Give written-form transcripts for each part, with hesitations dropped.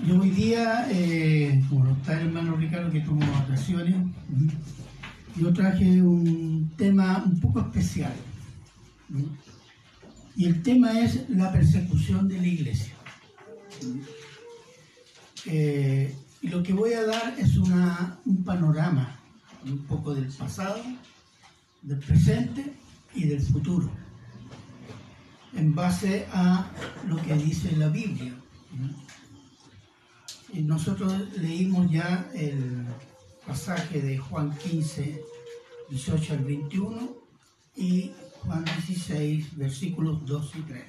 Yo hoy día, como está el hermano Ricardo que tomó vacaciones, yo traje un tema un poco especial. Y el tema es la persecución de la iglesia. Y lo que voy a dar es un panorama un poco del pasado, del presente y del futuro, en base a lo que dice la Biblia. Y nosotros leímos ya el pasaje de Juan 15, 18 al 21 y Juan 16, versículos 2 y 3.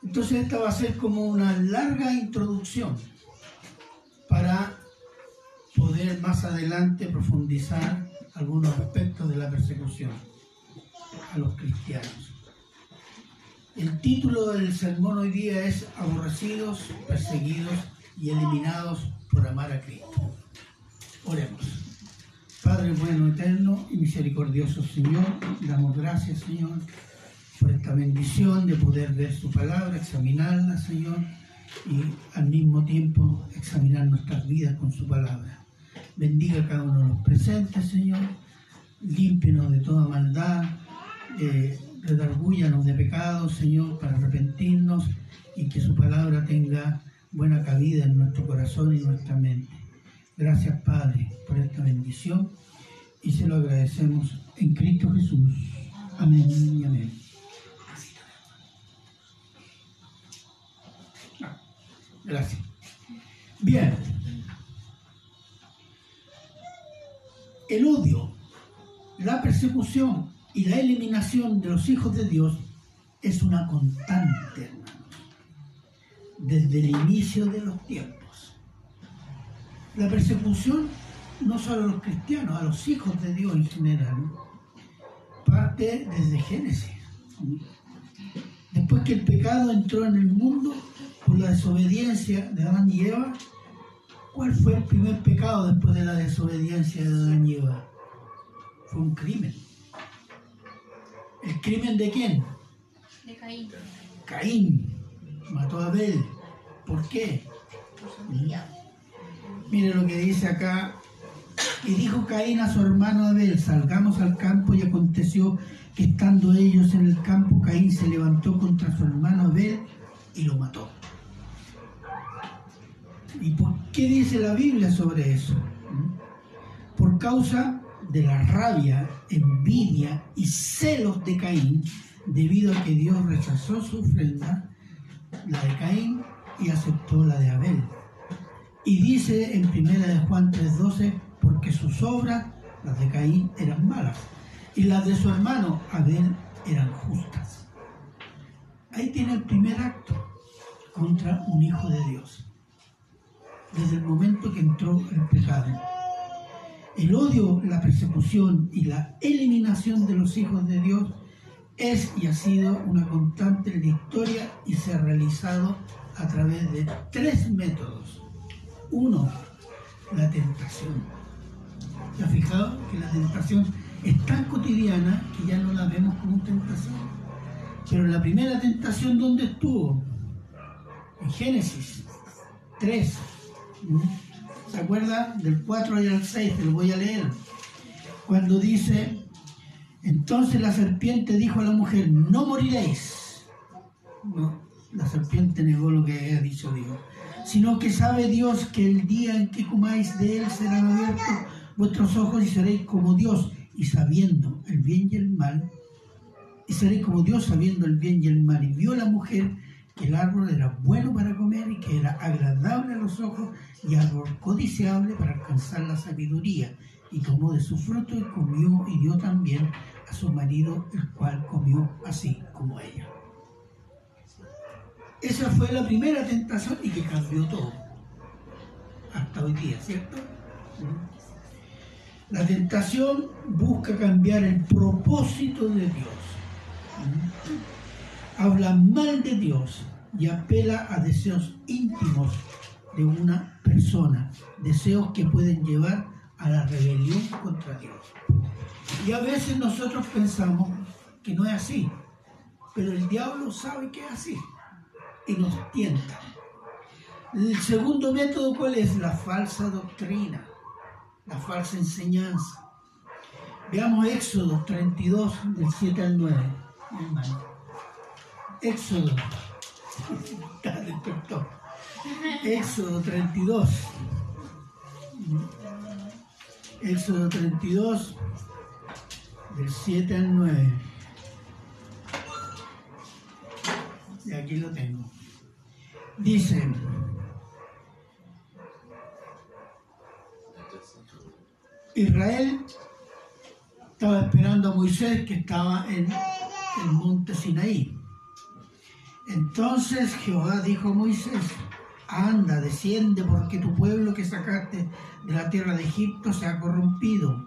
Entonces esta va a ser como una larga introducción para poder más adelante profundizar algunos aspectos de la persecución a los cristianos. El título del sermón hoy día es Aborrecidos, perseguidos y eliminados por amar a Cristo. Oremos. Padre bueno, eterno y misericordioso Señor, damos gracias, Señor, por esta bendición de poder ver su palabra, examinarla, Señor, y al mismo tiempo examinar nuestras vidas con su palabra. Bendiga a cada uno de los presentes, Señor, límpianos de toda maldad, redargúyanos de pecados, Señor, para arrepentirnos y que su palabra tenga buena cabida en nuestro corazón y nuestra mente. Gracias, Padre, por esta bendición y se lo agradecemos en Cristo Jesús. Amén y amén. Gracias. Bien. El odio, la persecución y la eliminación de los hijos de Dios es una constante, hermanos, desde el inicio de los tiempos. La persecución, no solo a los cristianos, a los hijos de Dios en general, parte desde Génesis. Después que el pecado entró en el mundo por la desobediencia de Adán y Eva, ¿cuál fue el primer pecado después de la desobediencia de Adán y Eva? Fue un crimen. ¿El crimen de quién? De Caín. Caín mató a Abel. ¿Por qué? Mire lo que dice acá. Y dijo Caín a su hermano Abel: salgamos al campo. Y aconteció que estando ellos en el campo, Caín se levantó contra su hermano Abel y lo mató. ¿Y por qué dice la Biblia sobre eso? Por causa de la rabia, envidia y celos de Caín, debido a que Dios rechazó su ofrenda, la de Caín, y aceptó la de Abel. Y dice en 1 de Juan 3:12, porque sus obras, las de Caín, eran malas, y las de su hermano Abel eran justas. Ahí tiene el primer acto contra un hijo de Dios, desde el momento que entró el pecado. El odio, la persecución y la eliminación de los hijos de Dios es y ha sido una constante en la historia y se ha realizado a través de 3 métodos. 1, la tentación. ¿Se ha fijado que la tentación es tan cotidiana que ya no la vemos como tentación? Pero la primera tentación, ¿dónde estuvo? En Génesis 3. ¿Se acuerda? Del 4 al 6, te lo voy a leer. Cuando dice: entonces la serpiente dijo a la mujer: no moriréis. No, la serpiente negó lo que ha dicho Dios. Sino que sabe Dios que el día en que comáis de él serán abiertos vuestros ojos y seréis como Dios, y sabiendo el bien y el mal. Y seréis como Dios sabiendo el bien y el mal. Y vio la mujer que el árbol era bueno para comer y que era agradable a los ojos y árbol codiciable para alcanzar la sabiduría. Y tomó de su fruto y comió y dio también a su marido, el cual comió así como ella. Esa fue la primera tentación y que cambió todo. Hasta hoy día, ¿cierto? La tentación busca cambiar el propósito de Dios. Habla mal de Dios y apela a deseos íntimos de una persona, deseos que pueden llevar a la rebelión contra Dios. Y a veces nosotros pensamos que no es así, pero el diablo sabe que es así. y nos tientan. El segundo método, ¿cuál es? La falsa doctrina, la falsa enseñanza. Veamos Éxodo 32, del 7 al 9, hermano. Éxodo. Despertó. Éxodo 32. Éxodo 32, del 7 al 9. Y aquí lo tengo. Dice: Israel estaba esperando a Moisés, que estaba en el monte Sinaí. Entonces Jehová dijo a Moisés: anda, desciende, porque tu pueblo que sacaste de la tierra de Egipto se ha corrompido.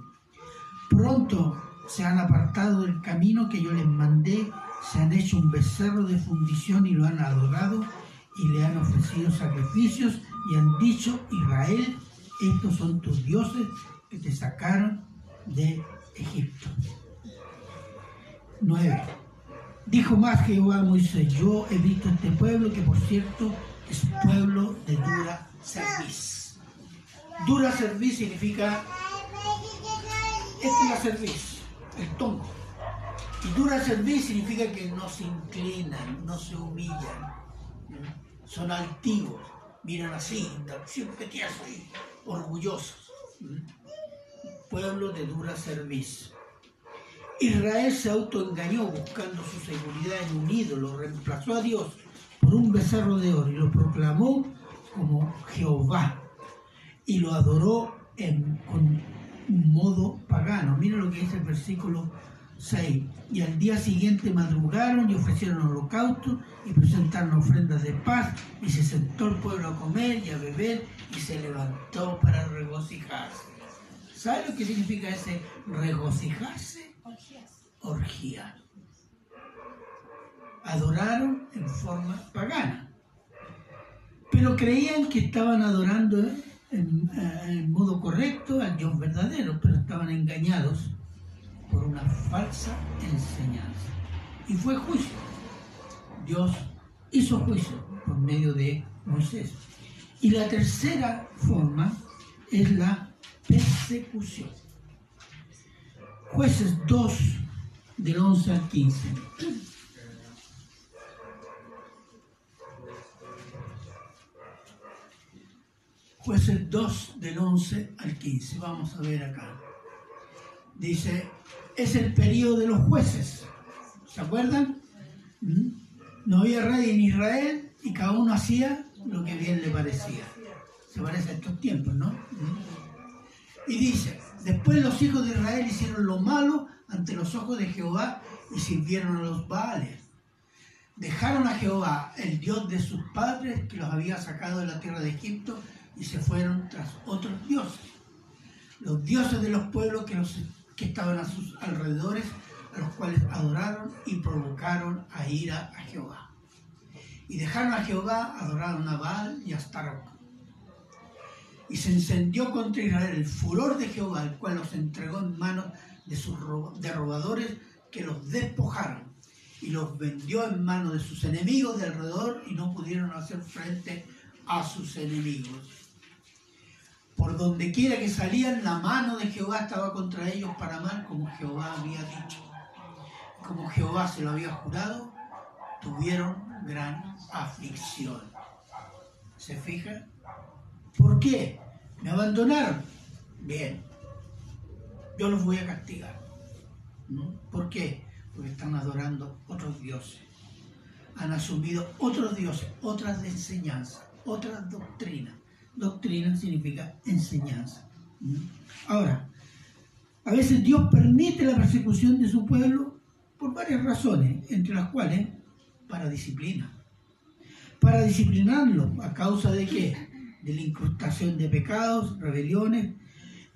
Pronto se han apartado del camino que yo les mandé, se han hecho un becerro de fundición y lo han adorado y le han ofrecido sacrificios y han dicho: Israel, estos son tus dioses que te sacaron de Egipto. 9. Dijo más Jehová a Moisés: yo he visto este pueblo, que por cierto es pueblo de dura cerviz. Dura cerviz significa, esta es la cerviz, el tronco. Y dura cerviz significa que no se inclinan, no se humillan, son altivos, miran así, siempre así, orgullosos. Pueblo de dura cerviz. Israel se autoengañó buscando su seguridad en un ídolo, reemplazó a Dios por un becerro de oro y lo proclamó como Jehová y lo adoró con un modo pagano. Mira lo que dice el versículo 6. Y al día siguiente madrugaron y ofrecieron holocaustos y presentaron ofrendas de paz, y se sentó el pueblo a comer y a beber y se levantó para regocijarse. ¿Sabe lo que significa ese regocijarse? Orgía. Adoraron en forma pagana, pero creían que estaban adorando en modo correcto al Dios verdadero, pero estaban engañados por una falsa enseñanza. Y fue juicio. Dios hizo juicio por medio de Moisés. Y la tercera forma es la persecución. Jueces 2, del 11 al 15. Jueces 2, del 11 al 15. Vamos a ver acá. Dice: es el periodo de los jueces. ¿Se acuerdan? No había rey en Israel y cada uno hacía lo que bien le parecía. Se parece a estos tiempos, ¿no? Y dice: después los hijos de Israel hicieron lo malo ante los ojos de Jehová y sirvieron a los Baales. Dejaron a Jehová, el Dios de sus padres, que los había sacado de la tierra de Egipto, y se fueron tras otros dioses, los dioses de los pueblos que estaban a sus alrededores, a los cuales adoraron y provocaron a ira a Jehová. Y dejaron a Jehová, adoraron a Baal y a Astaroth. Y se encendió contra Israel el furor de Jehová, el cual los entregó en manos de robadores, que los despojaron y los vendió en manos de sus enemigos de alrededor, y no pudieron hacer frente a sus enemigos. Por donde quiera que salían, la mano de Jehová estaba contra ellos para mal, como Jehová había dicho. Como Jehová se lo había jurado, tuvieron gran aflicción. ¿Se fijan? ¿Por qué? ¿Me abandonaron? Bien, yo los voy a castigar. ¿No? ¿Por qué? Porque están adorando otros dioses. Han asumido otros dioses, otras enseñanzas, otras doctrinas. Doctrina significa enseñanza. Ahora, a veces Dios permite la persecución de su pueblo por varias razones, entre las cuales para disciplina. Para disciplinarlo, ¿a causa de qué? De la incrustación de pecados, rebeliones.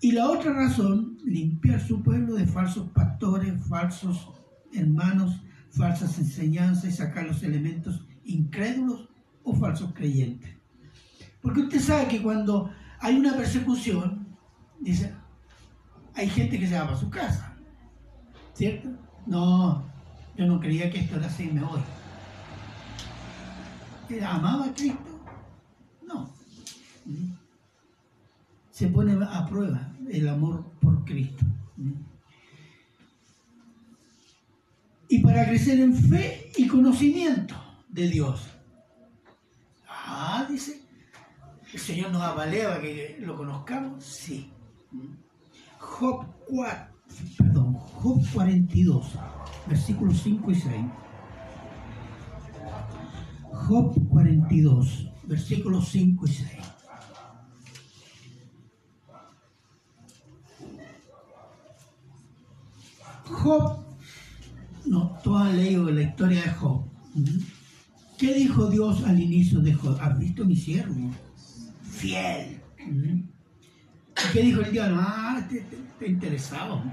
Y la otra razón, limpiar su pueblo de falsos pastores, falsos hermanos, falsas enseñanzas, y sacar los elementos incrédulos o falsos creyentes. Porque usted sabe que cuando hay una persecución, dice, hay gente que se va para su casa, ¿cierto? No, yo no creía que esto era así, me voy. que amaba a Cristo? No. Se pone a prueba el amor por Cristo. Y para crecer en fe y conocimiento de Dios. Dice, ¿el Señor nos avalea para que lo conozcamos? Sí. Job 42, versículos 5 y 6. Job 42, versículos 5 y 6. Job, no, todos han leído la historia de Job. ¿Qué dijo Dios al inicio de Job? ¿Has visto mi siervo? Fiel. ¿Y qué dijo el diablo? Te interesaba.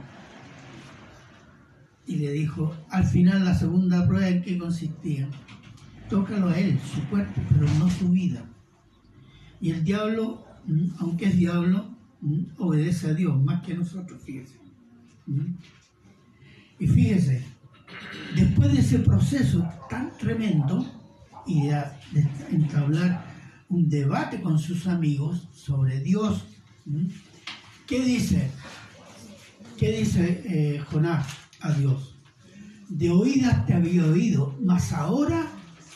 Y le dijo, al final, la segunda prueba, ¿en qué consistía? Tócalo a él, su cuerpo, pero no su vida. Y el diablo, aunque es diablo, obedece a Dios, más que a nosotros, fíjese. Y fíjese, después de ese proceso tan tremendo, y de entablar un debate con sus amigos sobre Dios, ¿qué dice? ¿Qué dice Jonás a Dios? De oídas te había oído, mas ahora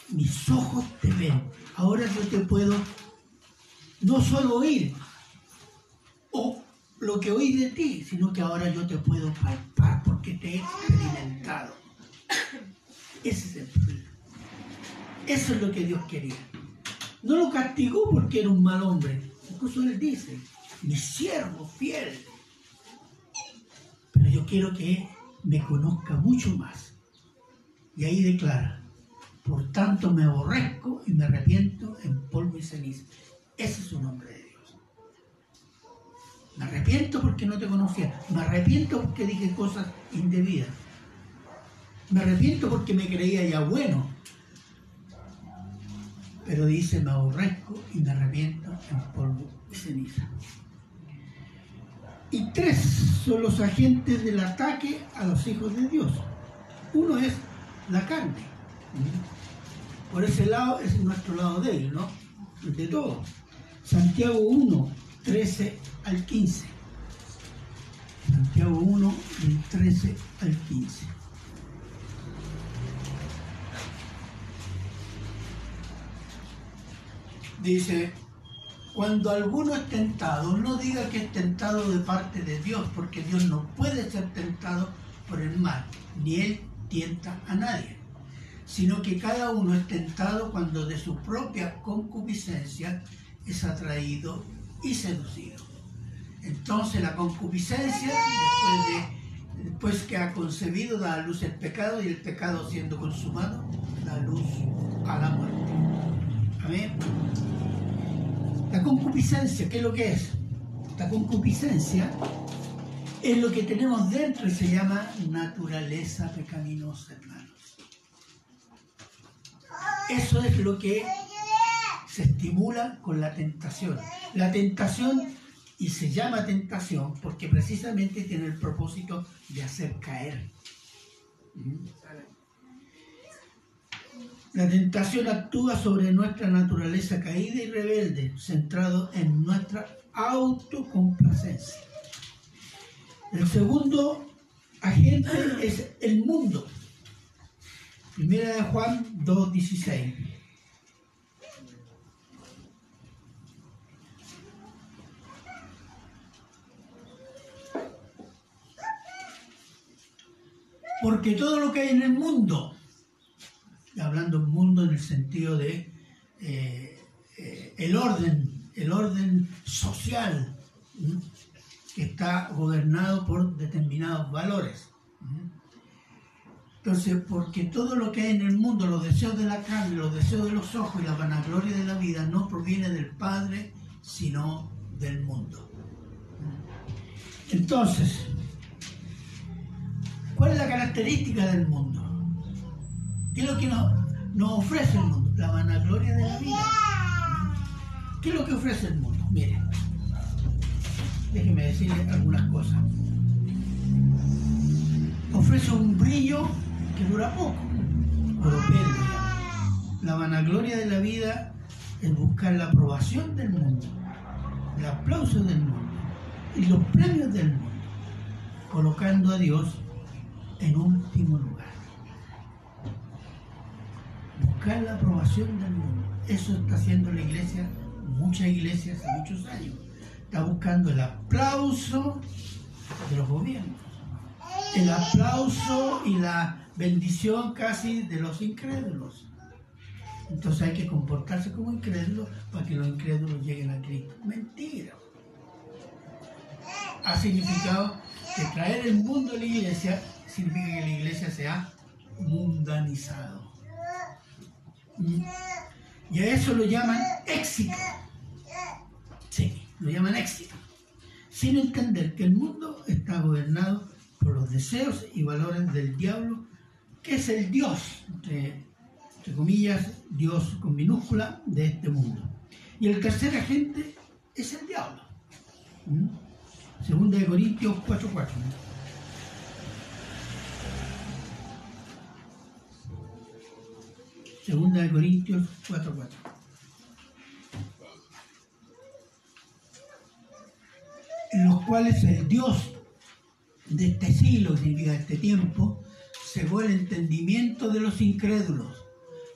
mis ojos te ven. Ahora yo te puedo no solo oír o lo que oí de ti, sino que ahora yo te puedo palpar porque te he experimentado. Ese es el problema. Eso es lo que Dios quería. No lo castigó porque era un mal hombre. Incluso él dice, mi siervo fiel. Pero yo quiero que me conozca mucho más. Y ahí declara, por tanto me aborrezco y me arrepiento en polvo y ceniza. Ese es un nombre de Dios. Me arrepiento porque no te conocía. Me arrepiento porque dije cosas indebidas. Me arrepiento porque me creía ya bueno. Pero dice, me aborrezco y me arrepiento en polvo y ceniza. Y 3 son los agentes del ataque a los hijos de Dios. Uno es la carne. Por ese lado es nuestro lado débil, ¿no? De todo. Santiago 1, 13 al 15. Santiago 1, del 13 al 15. Dice, cuando alguno es tentado, no diga que es tentado de parte de Dios, porque Dios no puede ser tentado por el mal, ni Él tienta a nadie, sino que cada uno es tentado cuando de su propia concupiscencia es atraído y seducido. Entonces la concupiscencia, después que ha concebido, da a luz el pecado, y el pecado siendo consumado, da luz a la muerte. Amén. La concupiscencia, ¿qué es lo que es? La concupiscencia es lo que tenemos dentro y se llama naturaleza pecaminosa, hermanos. Eso es lo que se estimula con la tentación. La tentación, y se llama tentación porque precisamente tiene el propósito de hacer caer. La tentación actúa sobre nuestra naturaleza caída y rebelde, centrado en nuestra autocomplacencia. El segundo agente es el mundo. Primera de Juan 2:16. Porque todo lo que hay en el mundo, hablando del mundo en el sentido de el orden social, que está gobernado por determinados valores. Entonces, porque todo lo que hay en el mundo, los deseos de la carne, los deseos de los ojos y la vanagloria de la vida, no proviene del Padre, sino del mundo. Entonces, ¿cuál es la característica del mundo? ¿Qué es lo que nos ofrece el mundo? La vanagloria de la vida. ¿Qué es lo que ofrece el mundo? Miren, déjenme decirles algunas cosas. Ofrece un brillo que dura poco, oropel, La vanagloria de la vida es buscar la aprobación del mundo, el aplauso del mundo y los premios del mundo, colocando a Dios en último lugar. Buscar la aprobación del mundo. Eso está haciendo la iglesia, muchas iglesias hace muchos años. Está buscando el aplauso de los gobiernos, el aplauso y la bendición casi de los incrédulos. Entonces hay que comportarse como incrédulos para que los incrédulos lleguen a Cristo. Mentira. Ha significado que traer el mundo a la iglesia significa que la iglesia se ha mundanizado. Y a eso lo llaman éxito. Sí, lo llaman éxito. Sin entender que el mundo está gobernado por los deseos y valores del diablo, que es el Dios, entre comillas, Dios con minúscula, de este mundo. Y el tercer agente es el diablo. Segunda de Corintios 4:4. Segunda de Corintios 4:4. En los cuales el Dios de este siglo, significa este tiempo, cegó el entendimiento de los incrédulos,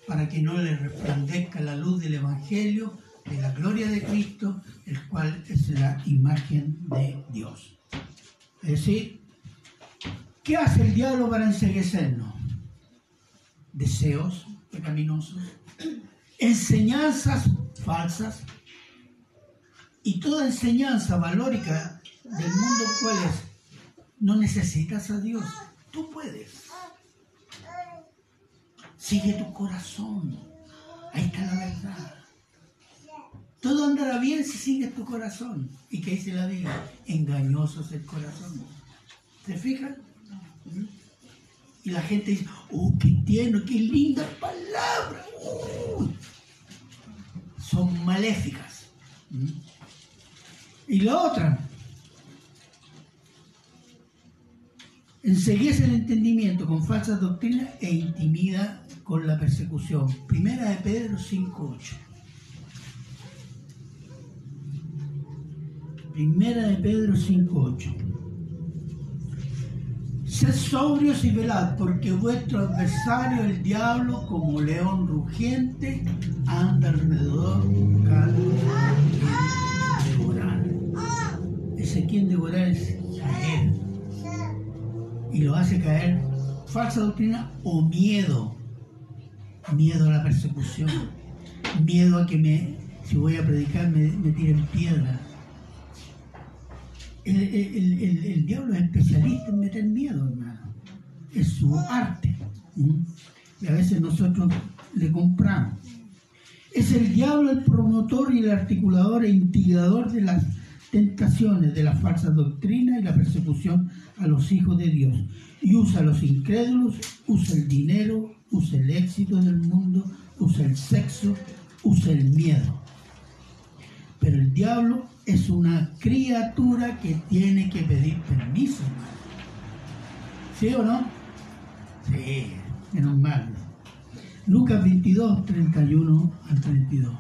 para que no les resplandezca la luz del Evangelio, de la gloria de Cristo, el cual es la imagen de Dios. Es decir, ¿qué hace el diablo para enceguecernos? Deseos pecaminosos, enseñanzas falsas, y toda enseñanza valórica del mundo, ¿cuál es? No necesitas a Dios, tú puedes. Sigue tu corazón, ahí está la verdad. Todo andará bien si sigues tu corazón. ¿Y qué dice la Biblia? Engañoso es el corazón. ¿Se fijan? Y la gente dice, ¡oh, qué tierno, qué linda palabra! Son maléficas. Y la otra, enceguece el entendimiento con falsas doctrinas e intimida con la persecución. Primera de Pedro 5:8. Primera de Pedro 5:8. Sed sobrios y velad, porque vuestro adversario, el diablo, como león rugiente, anda alrededor buscando a quien devorar. Ese quien devorar es caer. Y lo hace caer falsa doctrina o miedo. Miedo a la persecución. Miedo a que si voy a predicar me tiren piedra. El diablo es especialista en meter miedo, hermano. Es su arte. Y a veces nosotros le compramos. Es el diablo el promotor y el articulador e instigador de las tentaciones, de las falsas doctrinas y la persecución a los hijos de Dios. Y usa a los incrédulos, usa el dinero, usa el éxito del mundo, usa el sexo, usa el miedo. Pero el diablo es una criatura que tiene que pedir permiso. ¿Sí o no? Sí, menos mal. Lucas 22, 31 al 32.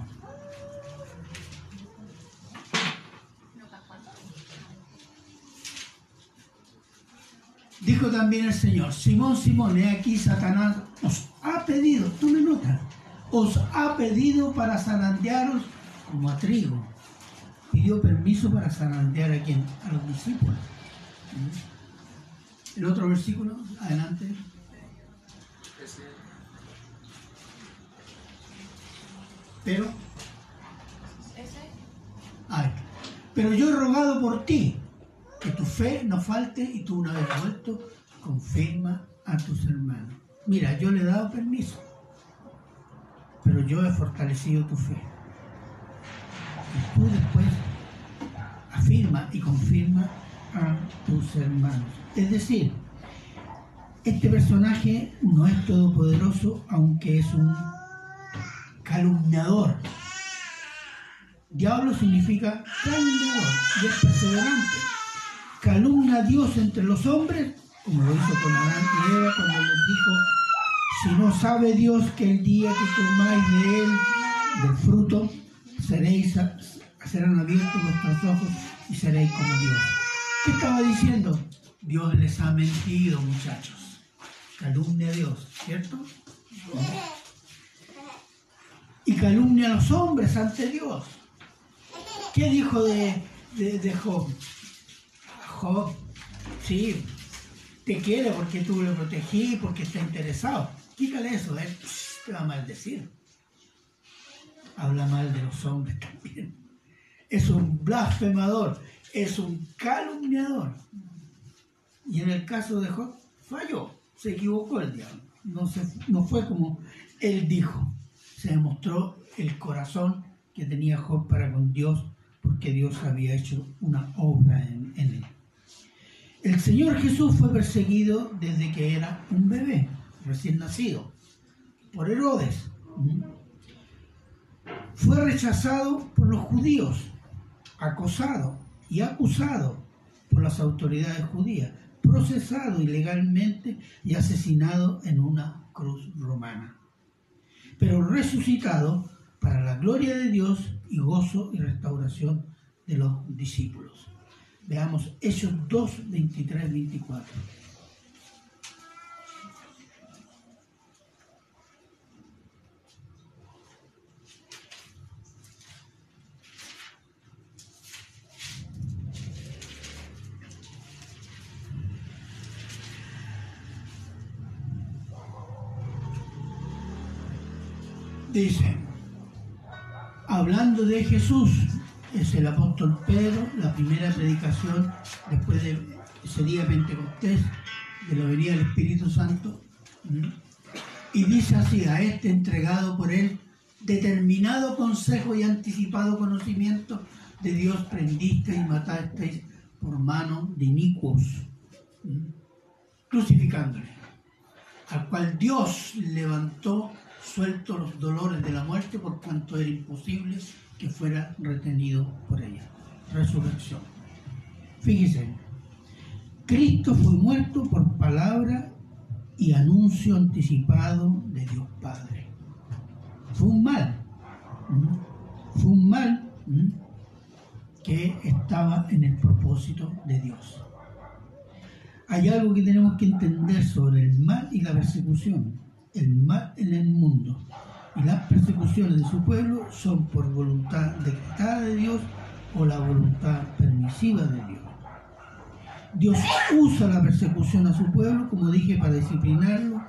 Dijo también el Señor, Simón, Simón, he aquí Satanás os ha pedido, tome nota, os ha pedido para zarandearos como a trigo. Pidió permiso para zarandear a quién, a los discípulos. El otro versículo, adelante. Pero yo he rogado por ti, que tu fe no falte y tú una vez vuelto, confirma a tus hermanos. Mira, yo le he dado permiso, pero yo he fortalecido tu fe. Y tú después afirma y confirma a tus hermanos. Es decir, este personaje no es todopoderoso, aunque es un calumniador. Diablo significa calumniador y es perseverante. Calumnia a Dios entre los hombres, como lo hizo con Adán y Eva cuando les dijo, Si no sabe Dios que el día que comáis de él, del fruto, serán abiertos vuestros ojos y seréis como Dios. ¿Qué estaba diciendo? Dios les ha mentido, muchachos. Calumnia a Dios, ¿cierto? Y calumnia a los hombres ante Dios. ¿Qué dijo de Job? Job, sí, te quiere porque tú le protegí, porque está interesado. Quítale eso, te va a maldecir. Habla mal de los hombres también. Es un blasfemador, es un calumniador. Y en el caso de Job, falló, se equivocó el diablo. No fue como él dijo. Se demostró el corazón que tenía Job para con Dios, porque Dios había hecho una obra en él. El Señor Jesús fue perseguido desde que era un bebé, recién nacido, por Herodes. Fue rechazado por los judíos, acosado y acusado por las autoridades judías, procesado ilegalmente y asesinado en una cruz romana, pero resucitado para la gloria de Dios y gozo y restauración de los discípulos. Veamos Hechos 2, 23, 24. Dice, hablando de Jesús, es el apóstol Pedro, la primera predicación después de ese día de Pentecostés, de la venida del Espíritu Santo, y dice así: a este entregado por él determinado consejo y anticipado conocimiento de Dios prendisteis y matasteis por mano de inicuos, crucificándole, al cual Dios levantó suelto los dolores de la muerte, por cuanto era imposible que fuera retenido por ella. Resurrección. Fíjese, Cristo fue muerto por palabra y anuncio anticipado de Dios Padre. Fue un mal que estaba en el propósito de Dios. Hay algo que tenemos que entender sobre el mal y la persecución. El mal en el mundo y las persecuciones de su pueblo son por voluntad decretada de Dios o la voluntad permisiva de Dios. Dios usa la persecución a su pueblo, como dije, para disciplinarlo,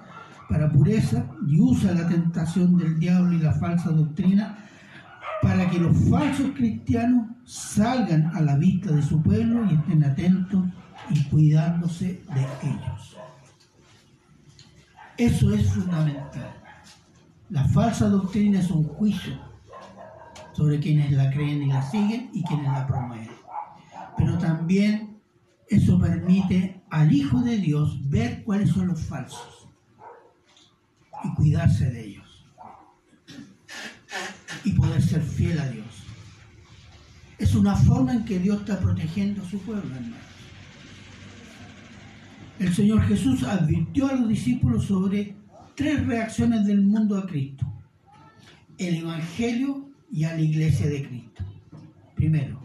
para pureza, y usa la tentación del diablo y la falsa doctrina para que los falsos cristianos salgan a la vista de su pueblo y estén atentos y cuidándose de ellos. Eso es fundamental. La falsa doctrina es un juicio sobre quienes la creen y la siguen y quienes la promueven. Pero también eso permite al Hijo de Dios ver cuáles son los falsos y cuidarse de ellos y poder ser fiel a Dios. Es una forma en que Dios está protegiendo a su pueblo, hermanos. El Señor Jesús advirtió a los discípulos sobre 3 reacciones del mundo a Cristo: el Evangelio y a la iglesia de Cristo. Primero,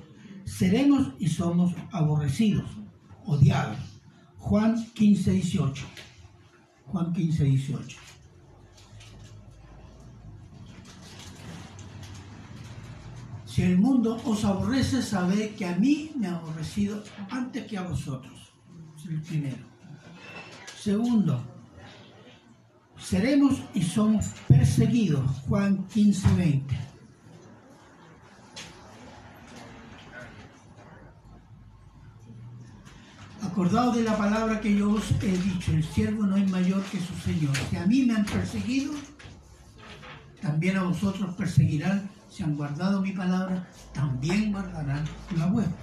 seremos y somos aborrecidos, odiados. Juan 15, 18. Juan 15, 18. Si el mundo os aborrece, sabed que a mí me ha aborrecido antes que a vosotros. Es el primero. Segundo, seremos y somos perseguidos. Juan 15, 20. Acordaos de la palabra que yo os he dicho: el siervo no es mayor que su Señor. Si a mí me han perseguido, también a vosotros perseguirán. Si han guardado mi palabra, también guardarán la vuestra.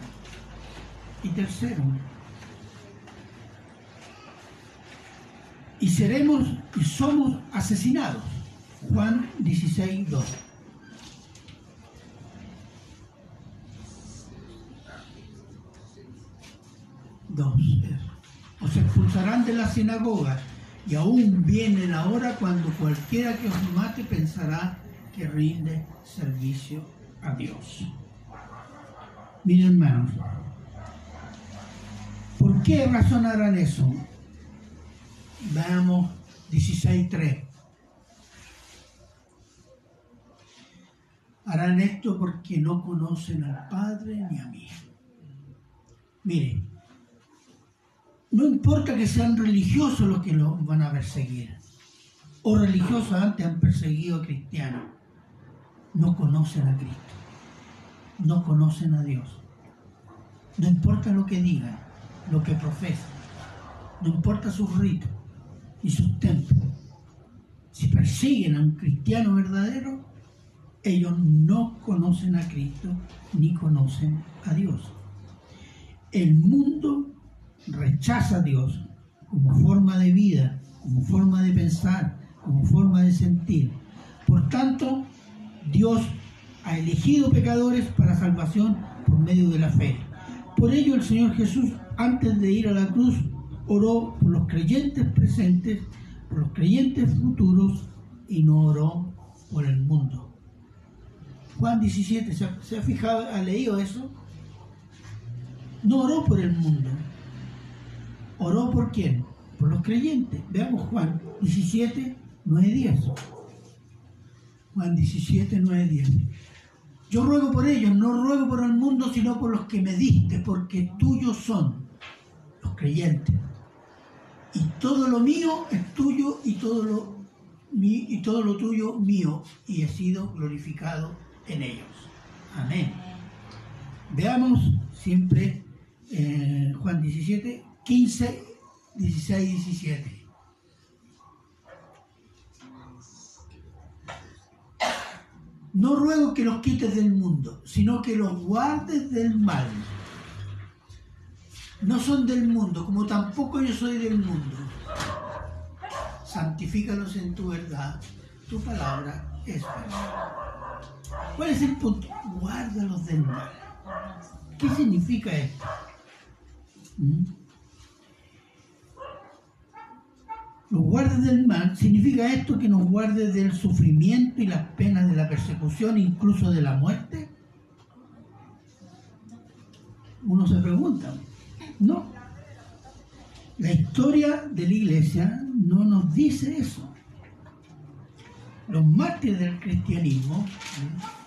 Y tercero, y seremos y somos asesinados. Juan 16, 2. Os expulsarán de las sinagogas Y aún viene la hora cuando cualquiera que os mate pensará que rinde servicio a Dios. Miren, hermanos, ¿por qué razón harán eso? Veamos 16:3. Harán esto porque no conocen al Padre ni a mí. Miren, no importa que sean religiosos los que lo van a perseguir, o religiosos antes han perseguido a cristianos, no conocen a Cristo, no conocen a Dios. No importa lo que digan, lo que profesan, no importa sus ritos y sus templos. Si persiguen a un cristiano verdadero, ellos no conocen a Cristo ni conocen a Dios. El mundo rechaza a Dios como forma de vida, como forma de pensar, como forma de sentir. Por tanto, Dios ha elegido pecadores para salvación por medio de la fe. Por ello el Señor Jesús, antes de ir a la cruz, oró por los creyentes presentes, por los creyentes futuros, y no oró por el mundo. Juan 17, ¿se ha fijado, ha leído eso? No oró por el mundo. ¿Oró por quién? Por los creyentes. Veamos Juan 17, 9, 10. Juan 17, 9, 10. Yo ruego por ellos, no ruego por el mundo, sino por los que me diste, porque tuyos son los creyentes. Y todo lo mío es tuyo y todo lo tuyo mío, y he sido glorificado en ellos. Amén. Veamos siempre Juan 17, 15, 16, 17. No ruego que los quites del mundo, sino que los guardes del mal. No son del mundo, como tampoco yo soy del mundo. Santifícalos en tu verdad, tu palabra es verdad. ¿Cuál es el punto? Guárdalos del mal. ¿Qué significa esto? Los guardes del mal, significa esto que nos guarde del sufrimiento y las penas de la persecución, incluso de la muerte. Uno se pregunta, no. La historia de la iglesia no nos dice eso. Los mártires del cristianismo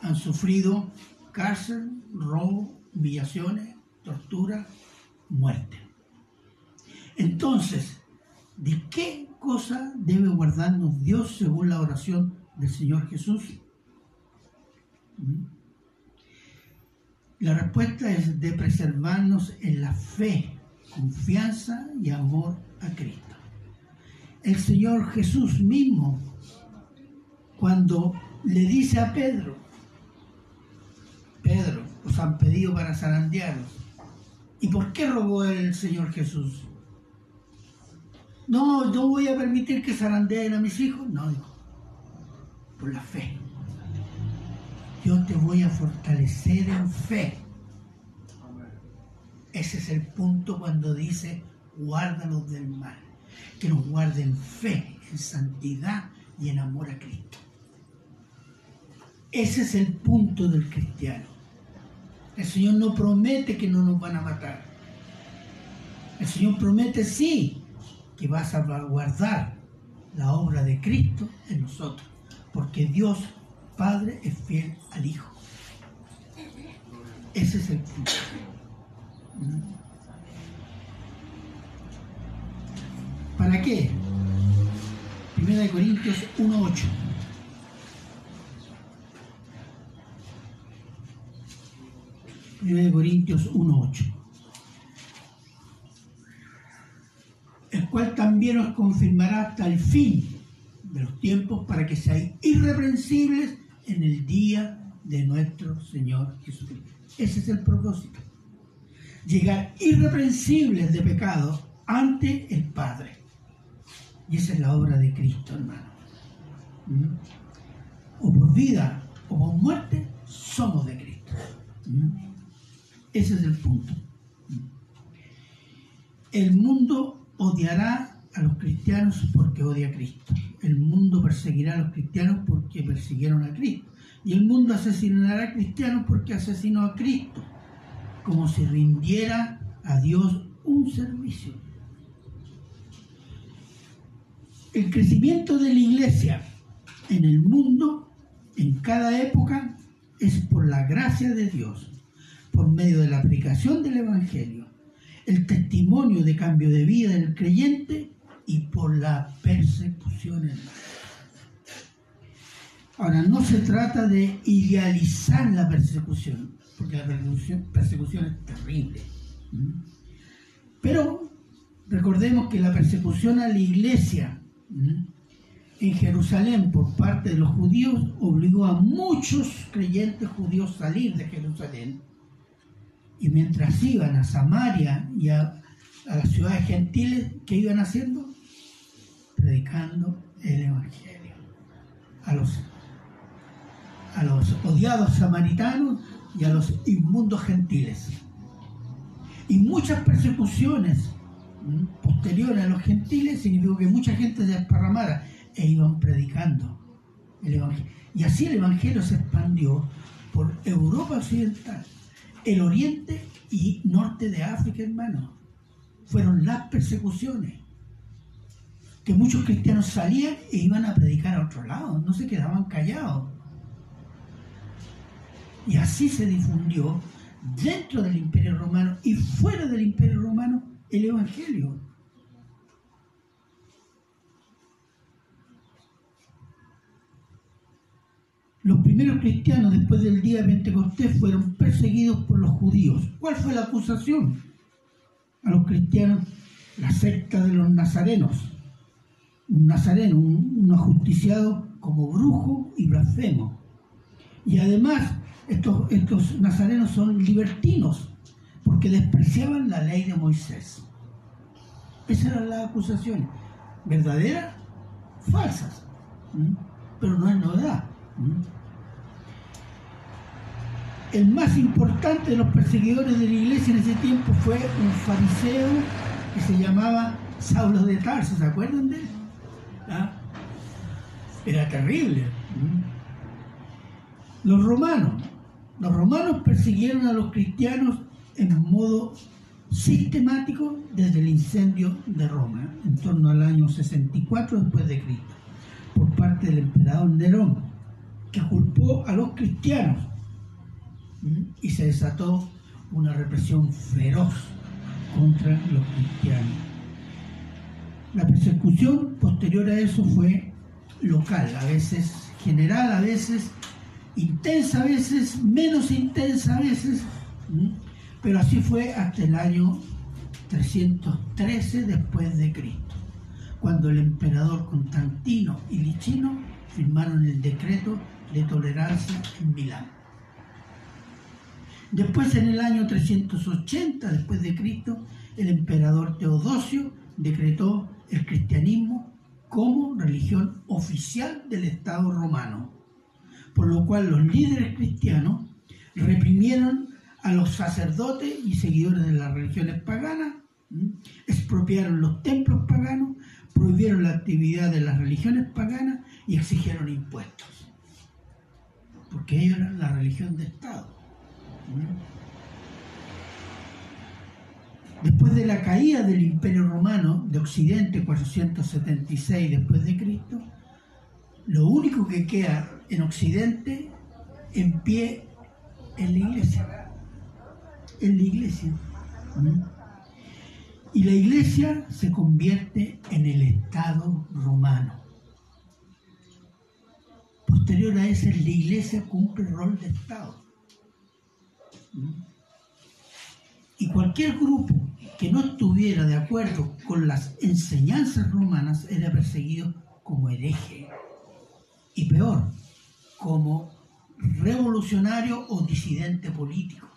han sufrido cárcel, robo, humillaciones, tortura, muerte. Entonces, ¿de qué cosa debe guardarnos Dios según la oración del Señor Jesús? La respuesta es de preservarnos en la fe, confianza y amor a Cristo. El Señor Jesús mismo, cuando le dice a Pedro, os han pedido para zarandearos. ¿Y por qué rogó el Señor Jesús? No voy a permitir que zarandeen a mis hijos. No, dijo, por la fe. Yo te voy a fortalecer en fe. Ese es el punto cuando dice, guárdalos del mal. Que nos guarde en fe, en santidad y en amor a Cristo. Ese es el punto del cristiano. El Señor no promete que no nos van a matar. El Señor promete sí que va a salvaguardar la obra de Cristo en nosotros, porque Dios Padre es fiel al Hijo. Ese es el punto. ¿Para qué? 1 Corintios 1:8. Corintios 1:8. El cual también os confirmará hasta el fin de los tiempos para que seáis irreprensibles en el día de nuestro Señor Jesucristo. Ese es el propósito. Llegar irreprensibles de pecado ante el Padre. Y esa es la obra de Cristo, hermano. O por vida o por muerte, somos de Cristo. Ese es el punto. El mundo odiará a los cristianos porque odia a Cristo. El mundo perseguirá a los cristianos porque persiguieron a Cristo. Y el mundo asesinará a cristianos porque asesinó a Cristo, como si rindiera a Dios un servicio. El crecimiento de la iglesia en el mundo, en cada época, es por la gracia de Dios, por medio de la aplicación del Evangelio, el testimonio de cambio de vida del creyente y por la persecución. Ahora, no se trata de idealizar la persecución, porque la persecución es terrible. Pero recordemos que la persecución a la iglesia en Jerusalén por parte de los judíos obligó a muchos creyentes judíos a salir de Jerusalén, y mientras iban a Samaria y a las ciudades gentiles, ¿qué iban haciendo? Predicando el Evangelio a los odiados samaritanos y a los inmundos gentiles. Y muchas persecuciones posteriores a los gentiles significó que mucha gente se desparramara e iban predicando el Evangelio. Y así el Evangelio se expandió por Europa Occidental, el Oriente y Norte de África, hermano. Fueron las persecuciones, que muchos cristianos salían e iban a predicar a otro lado, no se quedaban callados. Y así se difundió dentro del Imperio Romano y fuera del Imperio Romano el Evangelio. Los primeros cristianos después del día de Pentecostés fueron perseguidos por los judíos. ¿Cuál fue la acusación a los cristianos? La secta de los nazarenos. Un nazareno, un ajusticiado como brujo y blasfemo. Y además, estos nazarenos son libertinos, porque despreciaban la ley de Moisés. Esas eran las acusaciones. ¿Verdaderas? Falsas. Pero no es novedad. El más importante de los perseguidores de la iglesia en ese tiempo fue un fariseo que se llamaba Saulo de Tarso. ¿Se acuerdan de él? Era terrible. Los romanos persiguieron a los cristianos en modo sistemático desde el incendio de Roma, en torno al año 64 después de Cristo, por parte del emperador Nerón, que culpó a los cristianos, y se desató una represión feroz contra los cristianos. La persecución posterior a eso fue local, a veces general, a veces intensa, a veces menos intensa, a veces, pero así fue hasta el año 313 después de Cristo, cuando el emperador Constantino y Licino firmaron el decreto de tolerancia en Milán. Después, en el año 380 después de Cristo, el emperador Teodosio decretó el cristianismo como religión oficial del Estado romano, por lo cual los líderes cristianos reprimieron a los sacerdotes y seguidores de las religiones paganas, expropiaron los templos paganos, prohibieron la actividad de las religiones paganas y exigieron impuestos, porque ellos eran la religión de Estado. Después de la caída del Imperio Romano de Occidente, 476 después de Cristo, lo único que queda en Occidente en pie es la iglesia. Es la iglesia. Y la iglesia se convierte en el Estado romano. Posterior a eso, la iglesia cumple el rol de Estado. Y cualquier grupo que no estuviera de acuerdo con las enseñanzas romanas era perseguido como hereje. Y peor, como revolucionario o disidente político.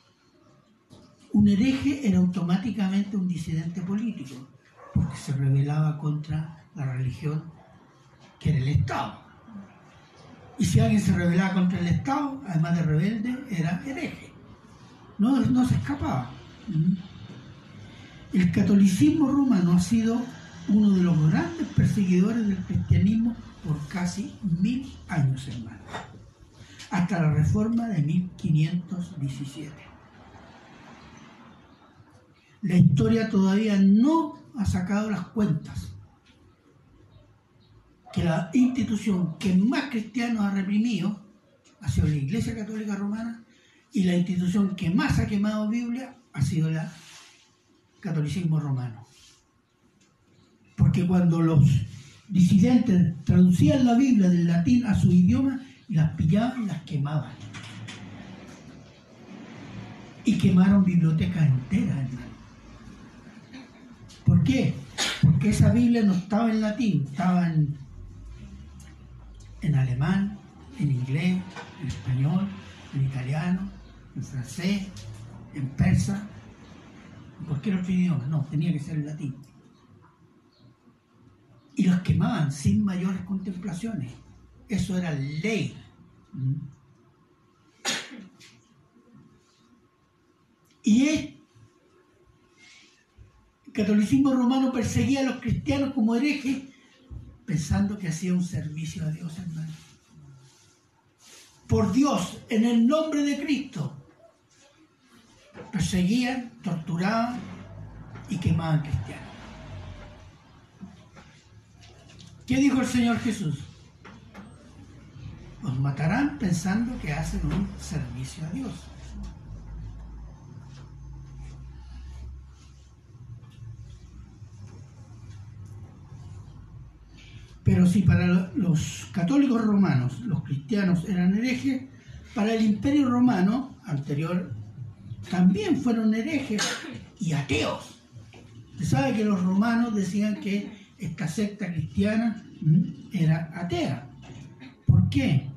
Un hereje era automáticamente un disidente político, porque se rebelaba contra la religión que era el Estado. Y si alguien se rebelaba contra el Estado, además de rebelde, era hereje. No se escapaba. El catolicismo romano ha sido uno de los grandes perseguidores del cristianismo por casi 1000 años, hermano, hasta la Reforma de 1517. La historia todavía no ha sacado las cuentas que la institución que más cristianos ha reprimido ha sido la Iglesia Católica Romana, y la institución que más ha quemado Biblia ha sido el catolicismo romano. Porque cuando los disidentes traducían la Biblia del latín a su idioma, las pillaban y las quemaban. Y quemaron bibliotecas enteras, hermano. ¿Por qué? Porque esa Biblia no estaba en latín, estaba en alemán, en inglés, en español, en italiano, en francés, en persa, en cualquier otro idioma. No, tenía que ser en latín. Y los quemaban sin mayores contemplaciones. Eso era ley. Y el catolicismo romano perseguía a los cristianos como herejes, pensando que hacía un servicio a Dios, hermano. Por Dios, en el nombre de Cristo, perseguían, torturaban y quemaban cristianos. ¿Qué dijo el Señor Jesús? Os matarán pensando que hacen un servicio a Dios. Pero si para los católicos romanos los cristianos eran herejes, para el Imperio Romano anterior también fueron herejes y ateos. Se sabe que los romanos decían que esta secta cristiana era atea. ¿Por qué?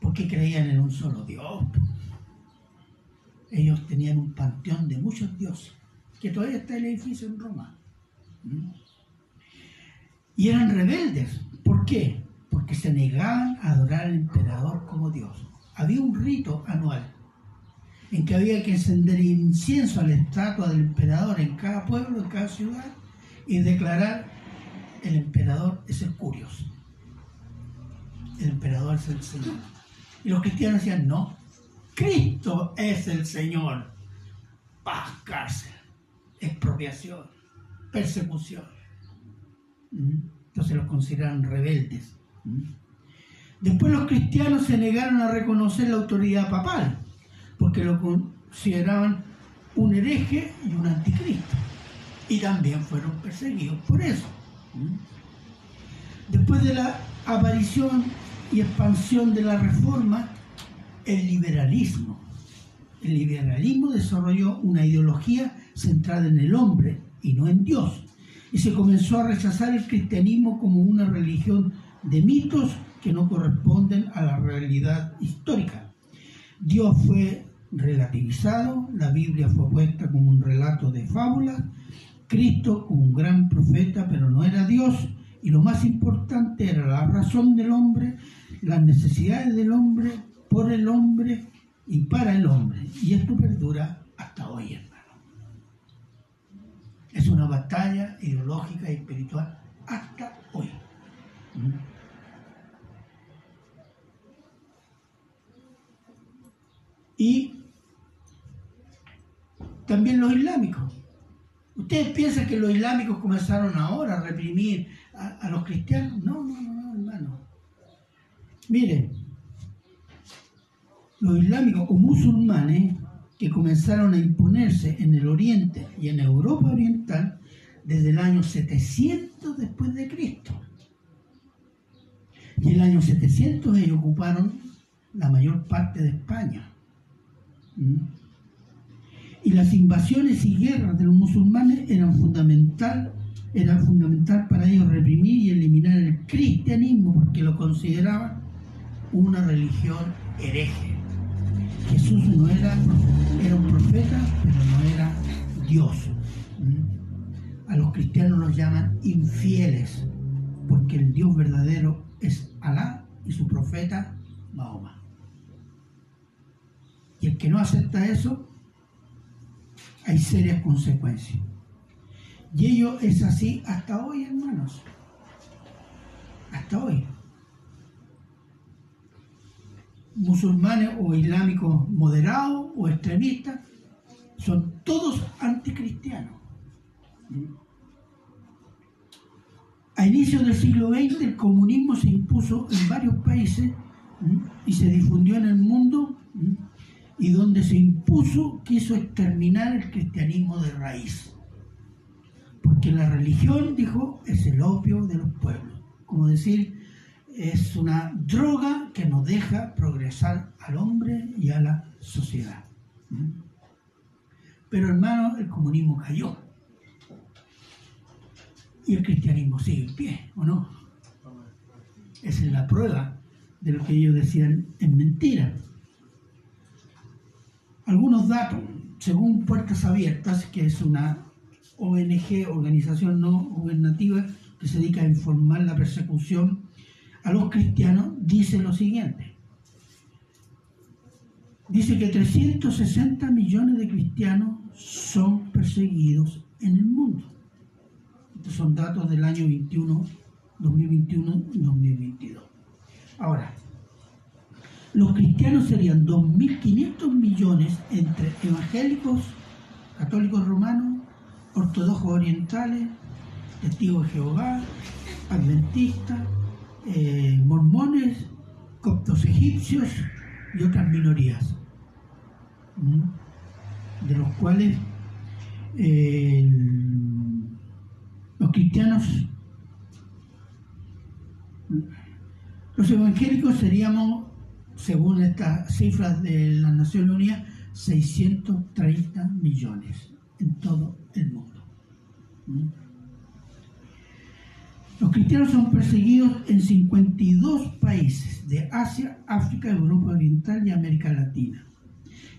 Porque creían en un solo Dios. Ellos tenían un panteón de muchos dioses, que todavía está el edificio en Roma. Y eran rebeldes. ¿Por qué? Porque se negaban a adorar al emperador como Dios. Había un rito anual en que había que encender incienso a la estatua del emperador en cada pueblo, en cada ciudad, y declarar: el emperador es el Curios. El emperador es el Señor. Y los cristianos decían: no, Cristo es el Señor. Paz, cárcel, expropiación, persecución. Entonces los consideraron rebeldes. Después los cristianos se negaron a reconocer la autoridad papal, porque lo consideraban un hereje y un anticristo. Y también fueron perseguidos por eso. Después de la aparición y expansión de la Reforma, el liberalismo desarrolló una ideología centrada en el hombre y no en Dios. Y se comenzó a rechazar el cristianismo como una religión de mitos que no corresponden a la realidad histórica. Dios fue relativizado, la Biblia fue puesta como un relato de fábulas, Cristo como un gran profeta, pero no era Dios, y lo más importante era la razón del hombre, las necesidades del hombre, por el hombre y para el hombre. Y esto perdura hasta hoy, hermano. Es una batalla ideológica y espiritual hasta hoy. Y también los islámicos. ¿Ustedes piensan que los islámicos comenzaron ahora a reprimir a los cristianos? No, hermano. Miren, los islámicos o musulmanes que comenzaron a imponerse en el Oriente y en Europa Oriental desde el año 700 después de Cristo. Y en el año 700 ellos ocuparon la mayor parte de España. Y las invasiones y guerras de los musulmanes eran fundamental para ellos reprimir y eliminar el cristianismo, porque lo consideraban una religión hereje. Jesús no era un profeta, pero no era Dios. A los cristianos los llaman infieles, porque el Dios verdadero es Alá y su profeta Mahoma. Y el que no acepta eso, hay serias consecuencias. Y ello es así hasta hoy, hermanos. Hasta hoy. Musulmanes o islámicos moderados o extremistas son todos anticristianos. A inicios del siglo XX el comunismo se impuso en varios países y se difundió en el mundo, y donde se impuso quiso exterminar el cristianismo de raíz. Porque la religión, dijo, es el opio de los pueblos. Como decir, es una droga que no deja progresar al hombre y a la sociedad. Pero hermano, el comunismo cayó. Y el cristianismo sigue en pie, ¿o no? Esa es la prueba de lo que ellos decían es mentira. Algunos datos, según Puertas Abiertas, que es una ONG, organización no gubernativa, que se dedica a informar la persecución a los cristianos, dice lo siguiente. Dice que 360 millones de cristianos son perseguidos en el mundo. Estos son datos del año 2021-2022. Ahora, los cristianos serían 2.500 millones entre evangélicos, católicos romanos, ortodoxos orientales, testigos de Jehová, adventistas, mormones, coptos egipcios y otras minorías, de los cuales los cristianos, los evangélicos seríamos, según estas cifras de las Naciones Unidas, 630 millones en todo el mundo. Los cristianos son perseguidos en 52 países de Asia, África, Europa Oriental y América Latina,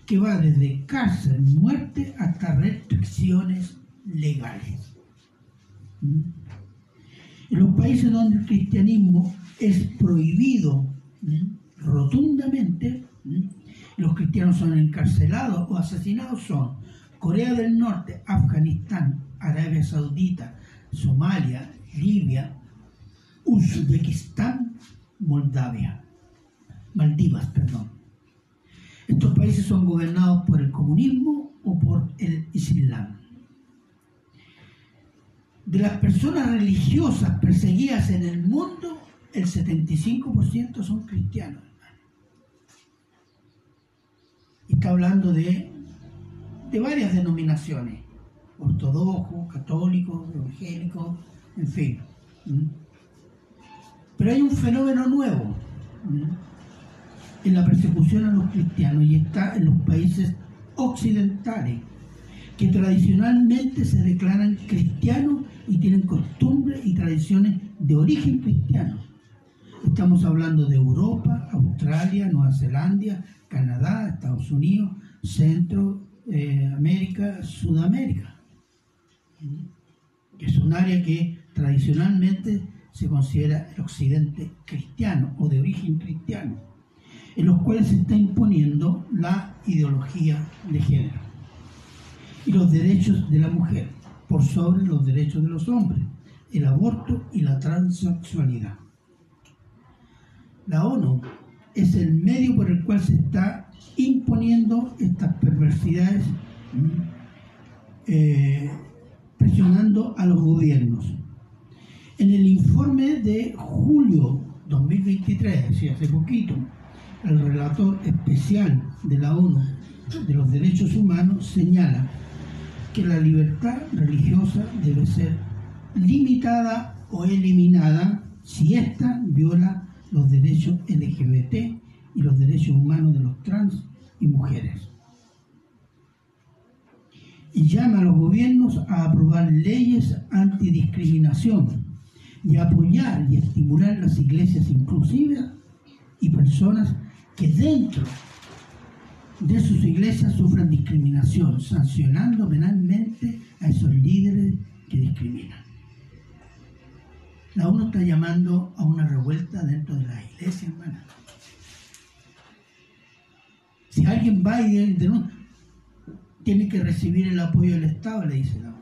que va desde cárcel, muerte, hasta restricciones legales. En los países donde el cristianismo es prohibido rotundamente, los cristianos son encarcelados o asesinados, son Corea del Norte, Afganistán, Arabia Saudita, Somalia, Libia, Uzbekistán, Maldivas. Estos países son gobernados por el comunismo o por el Islam. De las personas religiosas perseguidas en el mundo, el 75% son cristianos. Y está hablando de varias denominaciones, ortodoxos, católicos, evangélicos, en fin. Pero hay un fenómeno nuevo en la persecución a los cristianos, y está en los países occidentales, que tradicionalmente se declaran cristianos y tienen costumbres y tradiciones de origen cristiano. Estamos hablando de Europa, Australia, Nueva Zelanda, Canadá, Estados Unidos, Centroamérica, Sudamérica. Es un área que tradicionalmente se considera el occidente cristiano o de origen cristiano, en los cuales se está imponiendo la ideología de género y los derechos de la mujer por sobre los derechos de los hombres, el aborto y la transexualidad. La ONU es el medio por el cual se está imponiendo estas perversidades, presionando a los gobiernos. En el informe de julio 2023, así hace poquito, el relator especial de la ONU de los Derechos Humanos señala que la libertad religiosa debe ser limitada o eliminada si ésta viola los derechos LGBT y los derechos humanos de los trans y mujeres. Y llama a los gobiernos a aprobar leyes antidiscriminación y a apoyar y estimular las iglesias inclusivas y personas que dentro de sus iglesias sufran discriminación, sancionando penalmente a esos líderes que discriminan. La ONU está llamando a una revuelta dentro de las iglesias, hermana. Si alguien va y denuncia, tiene que recibir el apoyo del Estado, le dice la ONU,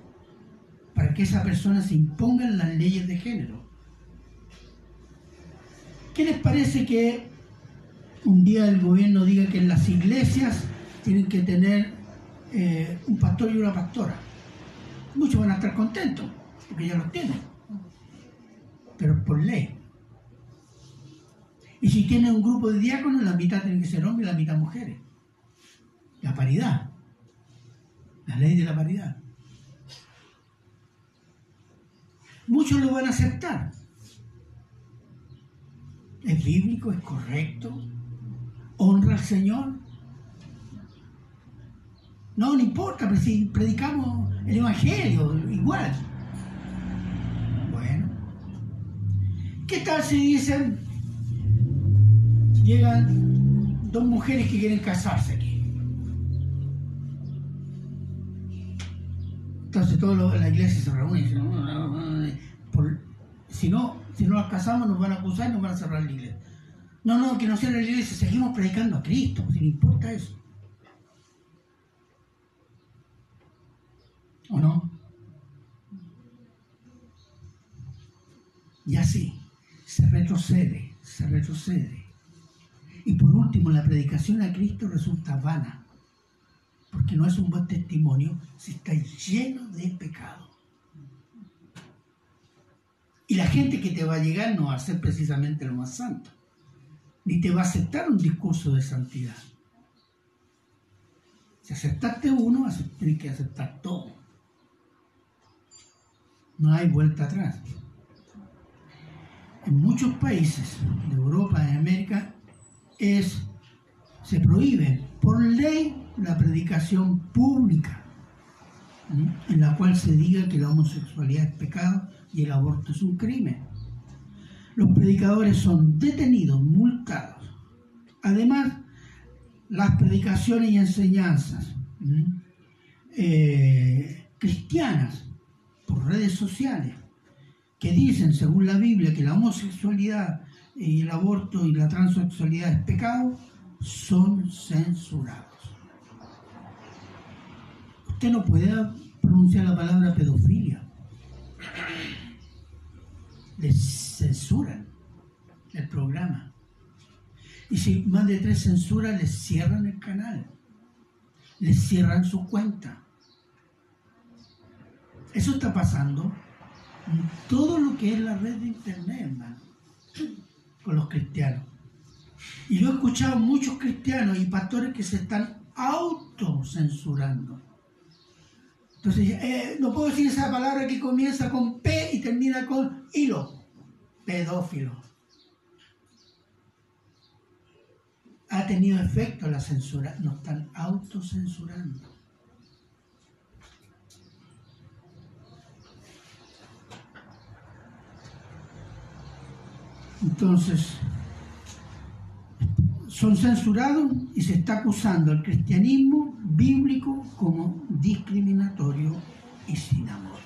para que esa persona se impongan las leyes de género. ¿Qué les parece que un día el gobierno diga que en las iglesias tienen que tener un pastor y una pastora? Muchos van a estar contentos, porque ya los tienen, pero por ley. Y si tienen un grupo de diáconos, la mitad tienen que ser hombres y la mitad mujeres. La paridad, la ley de la paridad. Muchos lo van a aceptar. ¿Es bíblico? ¿Es correcto? ¿Honra al Señor? No importa, pero si predicamos el Evangelio, igual. Bueno. ¿Qué tal si dicen, llegan dos mujeres que quieren casarse aquí? Entonces toda la iglesia se reúne y dice, si no las casamos nos van a acusar y nos van a cerrar la iglesia. No, que no cierren la iglesia, seguimos predicando a Cristo, si no importa eso. ¿O no? Y así, se retrocede. Y por último, la predicación a Cristo resulta vana, porque no es un buen testimonio si está lleno de pecado. Y la gente que te va a llegar no va a ser precisamente lo más santo, ni te va a aceptar un discurso de santidad. Si aceptaste uno, vas a tener que aceptar todo. No hay vuelta atrás. En muchos países de Europa, de América, se prohíbe por ley la predicación pública, en la cual se diga que la homosexualidad es pecado y el aborto es un crimen. Los predicadores son detenidos, multados. Además, las predicaciones y enseñanzas cristianas por redes sociales que dicen, según la Biblia, que la homosexualidad y el aborto y la transexualidad es pecado, son censurados. Usted no puede pronunciar la palabra pedofilia. Les censuran el programa. Y si más de 3 censuras, les cierran el canal. Les cierran su cuenta. Eso está pasando en todo lo que es la red de internet, hermano, con los cristianos. Y yo he escuchado muchos cristianos y pastores que se están autocensurando. Entonces, no puedo decir esa palabra que comienza con P y termina con hilo. Pedófilo. Ha tenido efecto la censura. Nos están autocensurando. Entonces, son censurados y se está acusando al cristianismo bíblico como discriminatorio y sin amor.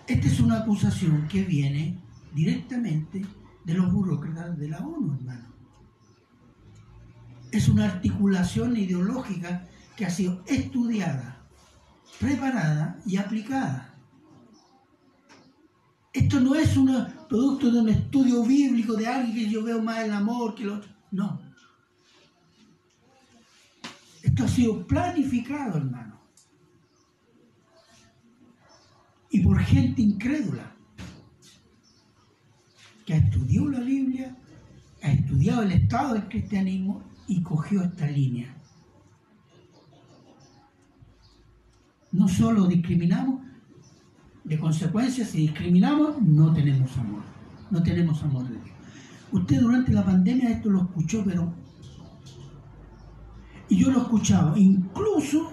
Esta es una acusación que viene directamente de los burócratas de la ONU, hermano. Es una articulación ideológica que ha sido estudiada, preparada y aplicada. Esto no es un producto de un estudio bíblico de alguien que yo veo más el amor que el otro. No. Esto ha sido planificado, hermano. Y por gente incrédula que ha estudiado la Biblia, ha estudiado el estado del cristianismo y cogió esta línea. No solo discriminamos, de consecuencia, si discriminamos, no tenemos amor. No tenemos amor de Dios. Usted durante la pandemia esto lo escuchó, pero... Y yo lo he escuchado, incluso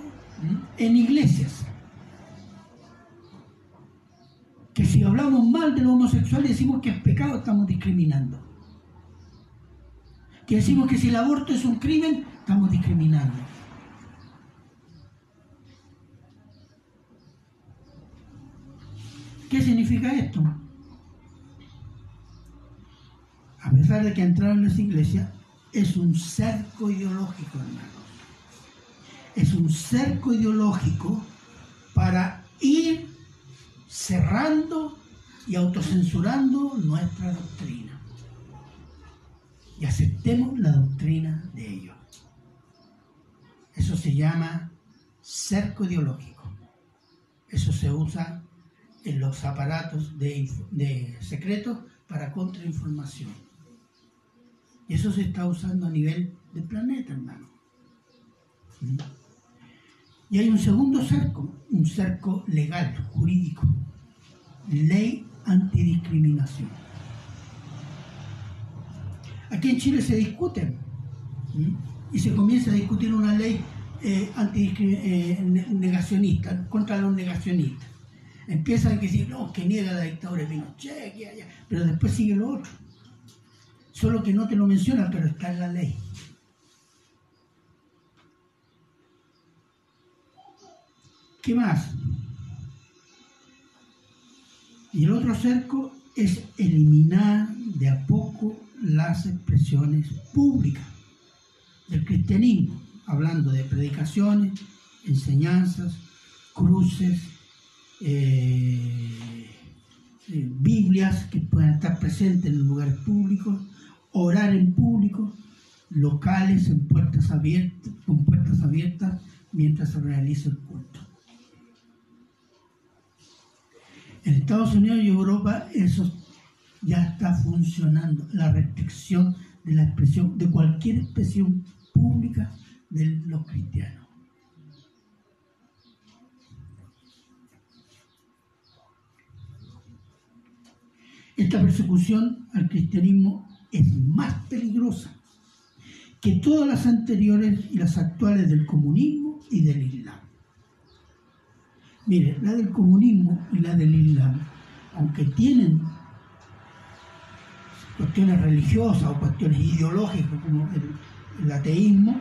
en iglesias. Que si hablamos mal de los homosexuales y decimos que es pecado, estamos discriminando. Que decimos que si el aborto es un crimen, estamos discriminando. ¿Qué significa esto? A pesar de que entraron en las iglesias, es un cerco ideológico, hermanos. Es un cerco ideológico para ir cerrando y autocensurando nuestra doctrina. Y aceptemos la doctrina de ellos. Eso se llama cerco ideológico. Eso se usa en los aparatos de secretos para contrainformación. Y eso se está usando a nivel del planeta, hermano. Y hay un segundo cerco, un cerco legal, jurídico. Ley antidiscriminación. Aquí en Chile se discute y se comienza a discutir una ley negacionista, contra los negacionistas. Empiezan a decir, no, que niega la dictadura de Pinochet, pero después sigue lo otro. Solo que no te lo mencionan, pero está en la ley. ¿Qué más? Y el otro cerco es eliminar de a poco las expresiones públicas del cristianismo, hablando de predicaciones, enseñanzas, cruces, Biblias que puedan estar presentes en lugares públicos, orar en público, locales con puertas abiertas mientras se realiza el culto. En Estados Unidos y Europa eso ya está funcionando, la restricción de la expresión, de cualquier expresión pública de los cristianos. Esta persecución al cristianismo es más peligrosa que todas las anteriores y las actuales del comunismo y del Islam. Mire, la del comunismo y la del Islam, aunque tienen cuestiones religiosas o cuestiones ideológicas como el ateísmo,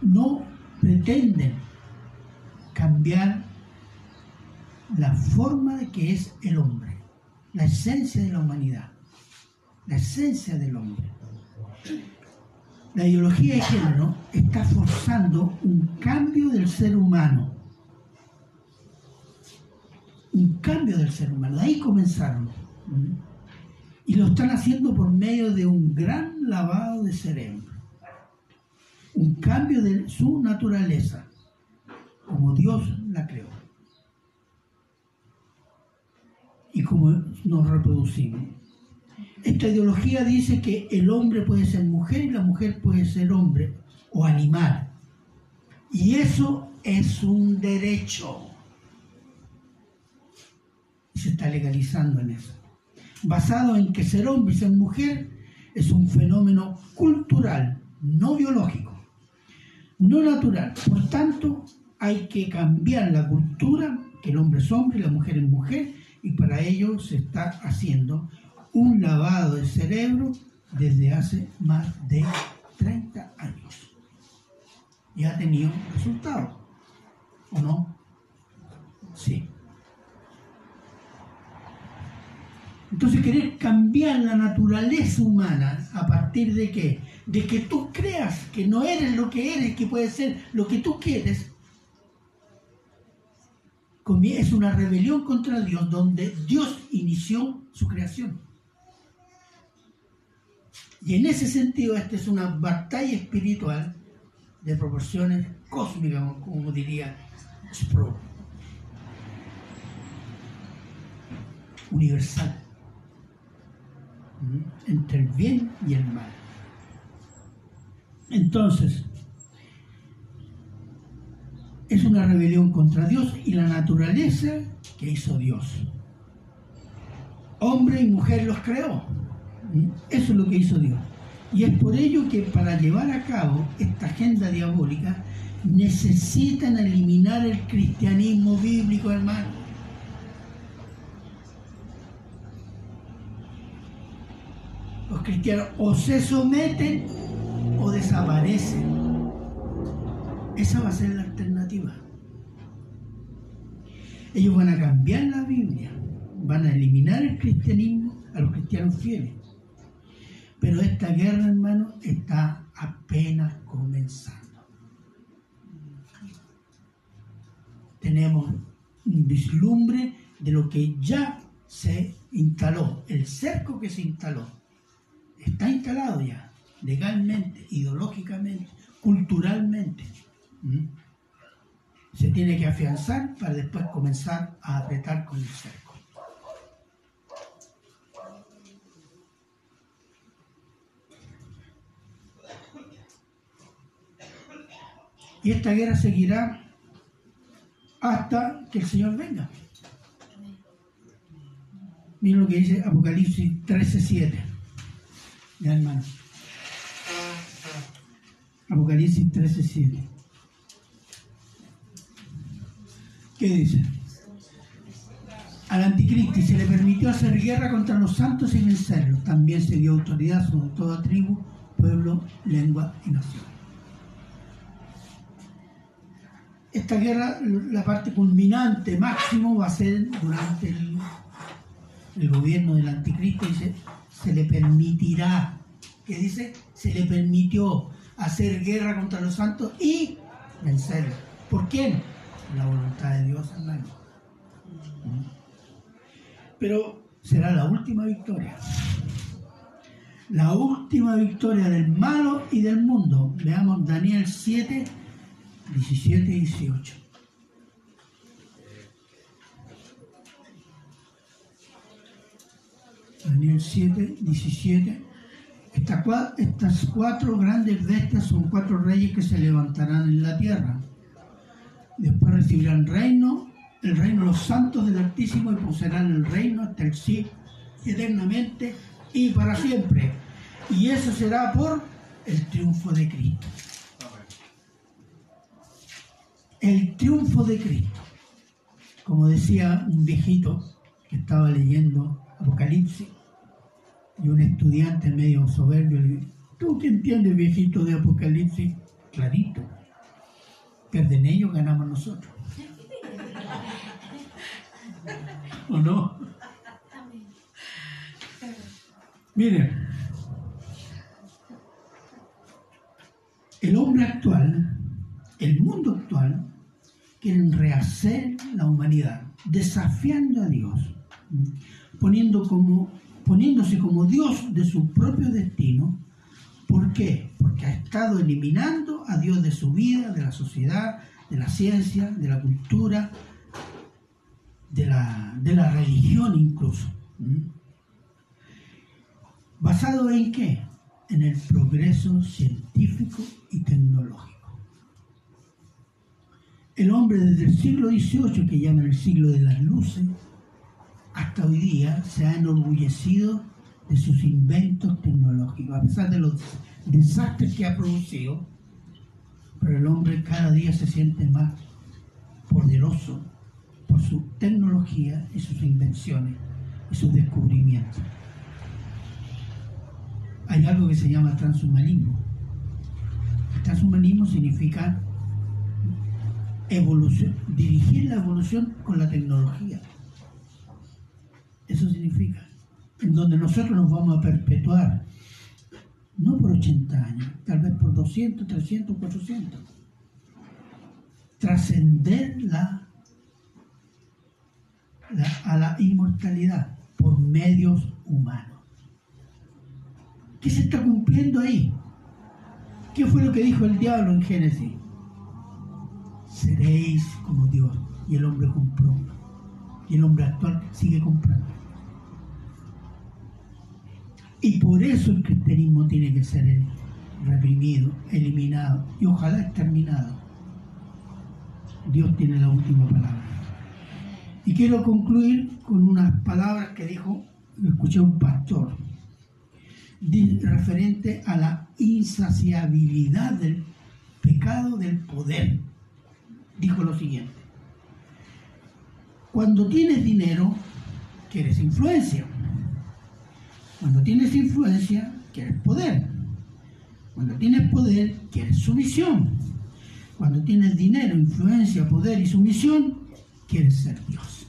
no pretenden cambiar la forma de que es el hombre, la esencia de la humanidad, la esencia del hombre. La ideología de género está forzando un cambio del ser humano. Un cambio del ser humano. De ahí comenzaron. Y lo están haciendo por medio de un gran lavado de cerebro. Un cambio de su naturaleza, como Dios la creó. Y como nos reproducimos. Esta ideología dice que el hombre puede ser mujer y la mujer puede ser hombre o animal. Y eso es un derecho. Y se está legalizando en eso. Basado en que ser hombre y ser mujer es un fenómeno cultural, no biológico, no natural. Por tanto, hay que cambiar la cultura, que el hombre es hombre y la mujer es mujer, y para ello se está haciendo un lavado de cerebro desde hace más de 30 años. Y ha tenido resultados, ¿o no? Sí. Entonces, querer cambiar la naturaleza humana a partir de ¿qué? De que tú creas que no eres lo que eres, que puedes ser lo que tú quieres, es una rebelión contra Dios, donde Dios inició su creación. Y en ese sentido, esta es una batalla espiritual de proporciones cósmicas, como diría Sproul. Universal. Entre el bien y el mal. Entonces, es una rebelión contra Dios y la naturaleza que hizo Dios. Hombre y mujer los creó. Eso es lo que hizo Dios. Y es por ello que para llevar a cabo esta agenda diabólica necesitan eliminar el cristianismo bíblico, hermano. Los cristianos o se someten o desaparecen. Esa va a ser la alternativa. Ellos van a cambiar la Biblia, van a eliminar el cristianismo a los cristianos fieles. Pero esta guerra, hermano, está apenas comenzando. tenemos un vislumbre de lo que ya se instaló, el cerco que se instaló. Está instalado ya, legalmente, ideológicamente, culturalmente. Se tiene que afianzar para después comenzar a apretar con el cerco. Y esta guerra seguirá hasta que el Señor venga. Miren lo que dice Apocalipsis 13:7. Ya, hermano. Apocalipsis 13:7. ¿Qué dice? Al anticristo se le permitió hacer guerra contra los santos y vencerlos. También se dio autoridad sobre toda tribu, pueblo, lengua y nación. Esta guerra, la parte culminante, máximo, va a ser durante el gobierno del anticristo. Dice, se le permitirá, ¿qué dice? Se le permitió hacer guerra contra los santos y vencerlos. ¿Por quién? La voluntad de Dios, hermano. Pero será la última victoria. La última victoria del malo y del mundo. Veamos Daniel 7, 17 y 18. Daniel 7, 17. Estas cuatro grandes bestias son cuatro reyes que se levantarán en la tierra. Después recibirán el reino de los santos del Altísimo y poseerán el reino hasta el siglo, eternamente y para siempre. Y eso será por el triunfo de Cristo. El triunfo de Cristo. Como decía un viejito que estaba leyendo Apocalipsis, y un estudiante medio soberbio le dijo, ¿tú qué entiendes, viejito, de Apocalipsis? Clarito. Pierden ellos, ganamos nosotros. ¿O no? Miren, el hombre actual, el mundo actual, quieren rehacer la humanidad, desafiando a Dios, poniéndose como Dios de su propio destino. ¿Por qué? Porque ha estado eliminando a Dios de su vida, de la sociedad, de la ciencia, de la cultura, de la religión incluso. ¿Basado en qué? En el progreso científico y tecnológico. El hombre desde el siglo XVIII, que llaman el siglo de las luces, hasta hoy día se ha enorgullecido de sus inventos tecnológicos, a pesar de los desastres que ha producido, pero el hombre cada día se siente más poderoso por su tecnología y sus invenciones y sus descubrimientos. Hay algo que se llama transhumanismo. El transhumanismo significa evolución, dirigir la evolución con la tecnología. Eso significa, en donde nosotros nos vamos a perpetuar, no por 80 años, tal vez por 200, 300, 400. Trascender a la inmortalidad por medios humanos. ¿Qué se está cumpliendo ahí? ¿Qué fue lo que dijo el diablo en Génesis? Seréis como Dios. Y el hombre compró. Y el hombre actual sigue comprando. Y por eso el cristianismo tiene que ser reprimido, eliminado y ojalá exterminado. Dios tiene la última palabra. Y quiero concluir con unas palabras que escuché un pastor, referente a la insaciabilidad del pecado del poder. Dijo lo siguiente: cuando tienes dinero, quieres influencia. Cuando tienes influencia, quieres poder. Cuando tienes poder, quieres sumisión. Cuando tienes dinero, influencia, poder y sumisión, quieres ser Dios.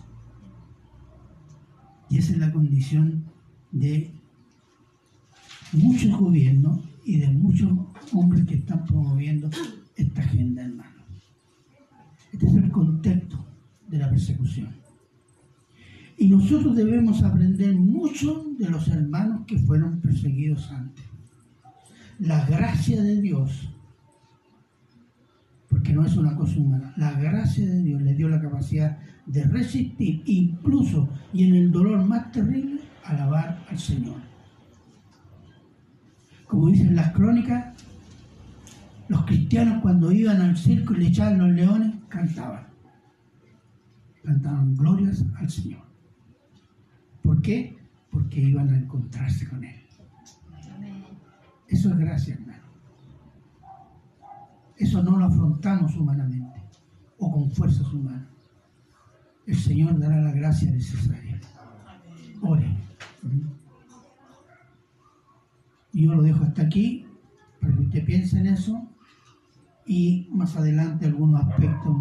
Y esa es la condición de muchos gobiernos y de muchos hombres que están promoviendo esta agenda, hermano. Este es el contexto de la persecución. Y nosotros debemos aprender mucho de los hermanos que fueron perseguidos antes. La gracia de Dios, porque no es una cosa humana, la gracia de Dios les dio la capacidad de resistir, incluso y en el dolor más terrible, alabar al Señor. Como dicen las crónicas, los cristianos cuando iban al circo y le echaban los leones, cantaban glorias al Señor. ¿Por qué? Porque iban a encontrarse con Él. Eso es gracia, hermano. Eso no lo afrontamos humanamente o con fuerzas humanas. El Señor dará la gracia necesaria. Ore. Y yo lo dejo hasta aquí para que usted piense en eso y más adelante algunos aspectos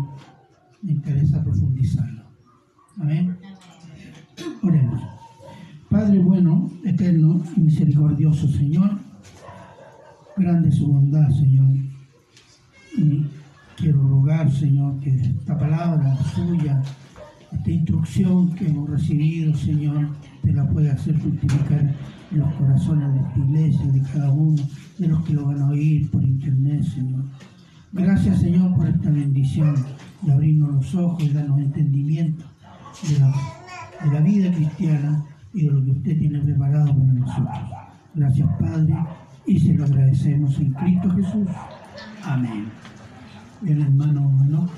me interesa profundizarlo. Amén. Oremos. Padre bueno, eterno y misericordioso Señor, grande es su bondad, Señor. Y quiero rogar, Señor, que esta palabra suya, esta instrucción que hemos recibido, Señor, te la pueda hacer fructificar en los corazones de esta iglesia, de cada uno, de los que lo van a oír por internet, Señor. Gracias, Señor, por esta bendición de abrirnos los ojos y darnos entendimiento de la vida cristiana y de lo que usted tiene preparado para nosotros. Gracias, Padre, y se lo agradecemos en Cristo Jesús. Amén. Bien, hermano, ¿no?